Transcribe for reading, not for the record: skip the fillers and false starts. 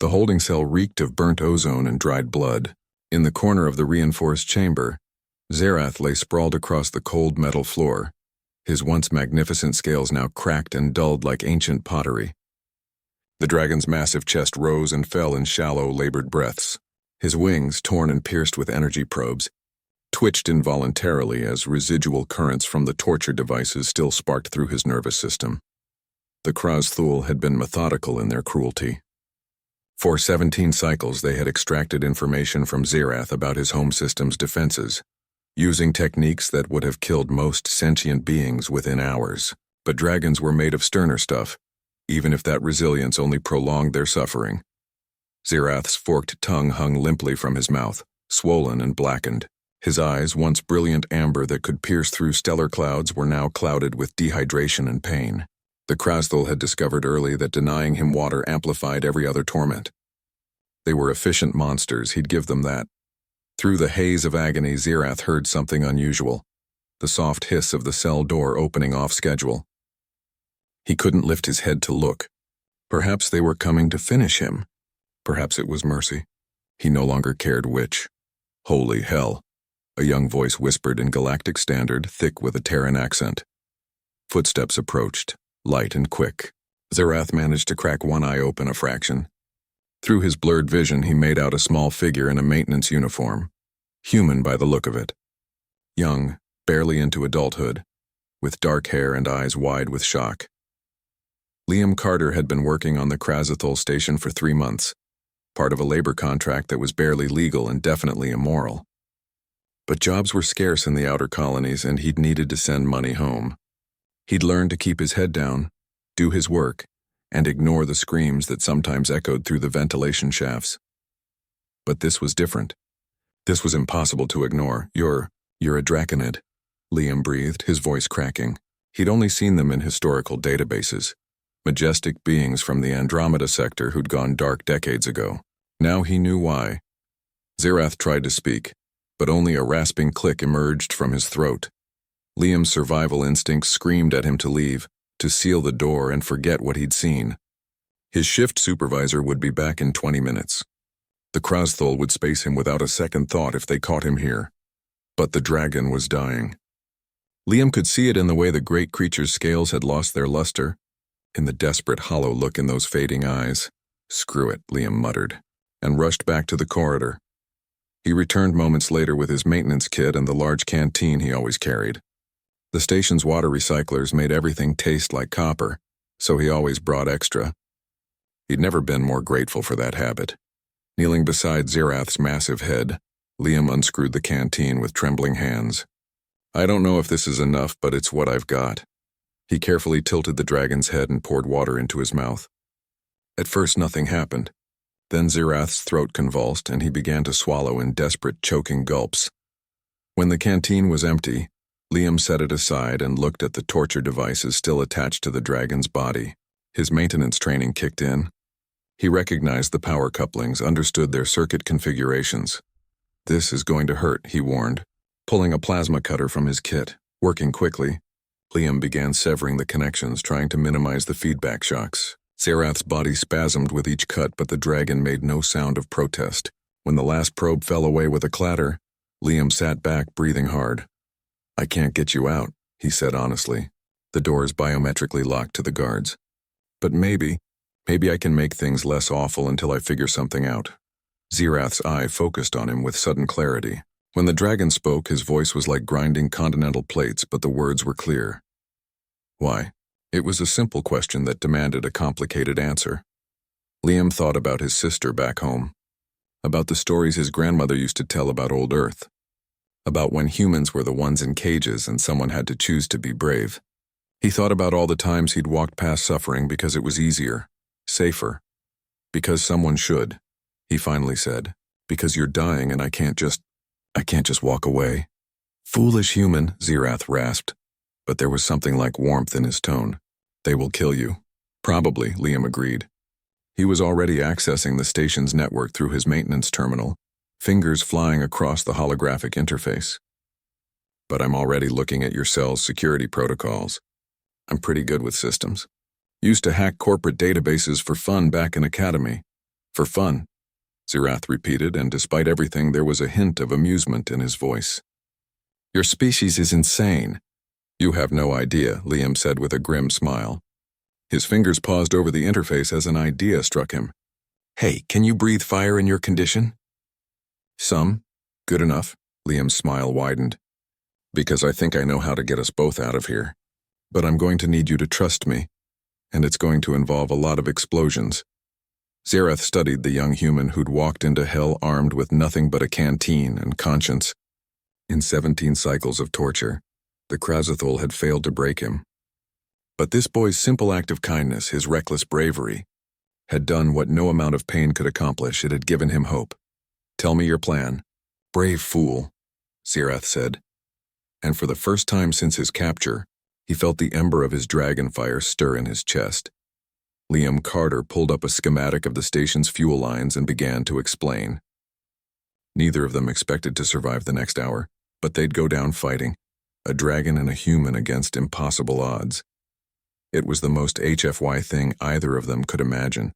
The holding cell reeked of burnt ozone and dried blood. In the corner of the reinforced chamber, Zerath lay sprawled across the cold metal floor, his once magnificent scales now cracked and dulled like ancient pottery. The dragon's massive chest rose and fell in shallow, labored breaths. His wings, torn and pierced with energy probes, twitched involuntarily as residual currents from the torture devices still sparked through his nervous system. The Krasthul had been methodical in their cruelty. For 17 cycles they had extracted information from Zerath about his home system's defenses, using techniques that would have killed most sentient beings within hours. But dragons were made of sterner stuff, even if that resilience only prolonged their suffering. Zerath's forked tongue hung limply from his mouth, swollen and blackened. His eyes, once brilliant amber that could pierce through stellar clouds, were now clouded with dehydration and pain. The Krasthul had discovered early that denying him water amplified every other torment. They were efficient monsters, he'd give them that. Through the haze of agony, Zerath heard something unusual, the soft hiss of the cell door opening off schedule. He couldn't lift his head to look. Perhaps they were coming to finish him. Perhaps it was mercy. He no longer cared which. Holy hell, a young voice whispered in Galactic Standard, thick with a Terran accent. Footsteps approached, light and quick. Zerath managed to crack one eye open a fraction. Through his blurred vision, he made out a small figure in a maintenance uniform. Human by the look of it. Young, barely into adulthood, with dark hair and eyes wide with shock. Liam Carter had been working on the Krasthul station for 3 months, part of a labor contract that was barely legal and definitely immoral. But jobs were scarce in the outer colonies, and he'd needed to send money home. He'd learned to keep his head down, do his work, and ignore the screams that sometimes echoed through the ventilation shafts. But this was different. This was impossible to ignore. You're a draconid, Liam breathed, his voice cracking. He'd only seen them in historical databases. Majestic beings from the Andromeda sector who'd gone dark decades ago. Now he knew why. Zerath tried to speak, but only a rasping click emerged from his throat. Liam's survival instincts screamed at him to leave, to seal the door and forget what he'd seen. His shift supervisor would be back in 20 minutes. The Krasthul would space him without a second thought if they caught him here. But the dragon was dying. Liam could see it in the way the great creature's scales had lost their luster, in the desperate hollow look in those fading eyes. Screw it, Liam muttered, and rushed back to the corridor. He returned moments later with his maintenance kit and the large canteen he always carried. The station's water recyclers made everything taste like copper, so he always brought extra. He'd never been more grateful for that habit. Kneeling beside Zerath's massive head, Liam unscrewed the canteen with trembling hands. I don't know if this is enough, but it's what I've got. He carefully tilted the dragon's head and poured water into his mouth. At first nothing happened. Then Zerath's throat convulsed and he began to swallow in desperate, choking gulps. When the canteen was empty, Liam set it aside and looked at the torture devices still attached to the dragon's body. His maintenance training kicked in. He recognized the power couplings, understood their circuit configurations. This is going to hurt, he warned, pulling a plasma cutter from his kit. Working quickly, Liam began severing the connections, trying to minimize the feedback shocks. Zerath's body spasmed with each cut, but the dragon made no sound of protest. When the last probe fell away with a clatter, Liam sat back, breathing hard. I can't get you out, he said honestly. The door's biometrically locked to the guards. But maybe I can make things less awful until I figure something out. Zerath's eye focused on him with sudden clarity. When the dragon spoke, his voice was like grinding continental plates, but the words were clear. Why? It was a simple question that demanded a complicated answer. Liam thought about his sister back home, about the stories his grandmother used to tell about old Earth, about when humans were the ones in cages and someone had to choose to be brave. He thought about all the times he'd walked past suffering because it was easier, safer, because someone should. He finally said, because you're dying and I can't just walk away. Foolish human, Zerath rasped, but there was something like warmth in his tone. They will kill you. Probably, Liam agreed. He was already accessing the station's network through his maintenance terminal, fingers flying across the holographic interface. But I'm already looking at your cell's security protocols. I'm pretty good with systems. Used to hack corporate databases for fun back in Academy. For fun, Zerath repeated, and despite everything, there was a hint of amusement in his voice. Your species is insane. You have no idea, Liam said with a grim smile. His fingers paused over the interface as an idea struck him. Hey, can you breathe fire in your condition? Some. Good enough, Liam's smile widened. Because I think I know how to get us both out of here. But I'm going to need you to trust me, and it's going to involve a lot of explosions. Zerath studied the young human who'd walked into hell armed with nothing but a canteen and conscience. In 17 cycles of torture, the Krazathul had failed to break him. But this boy's simple act of kindness, his reckless bravery, had done what no amount of pain could accomplish. It had given him hope. Tell me your plan. Brave fool, Zerath said. And for the first time since his capture, he felt the ember of his dragon fire stir in his chest. Liam Carter pulled up a schematic of the station's fuel lines and began to explain. Neither of them expected to survive the next hour, but they'd go down fighting, a dragon and a human against impossible odds. It was the most HFY thing either of them could imagine.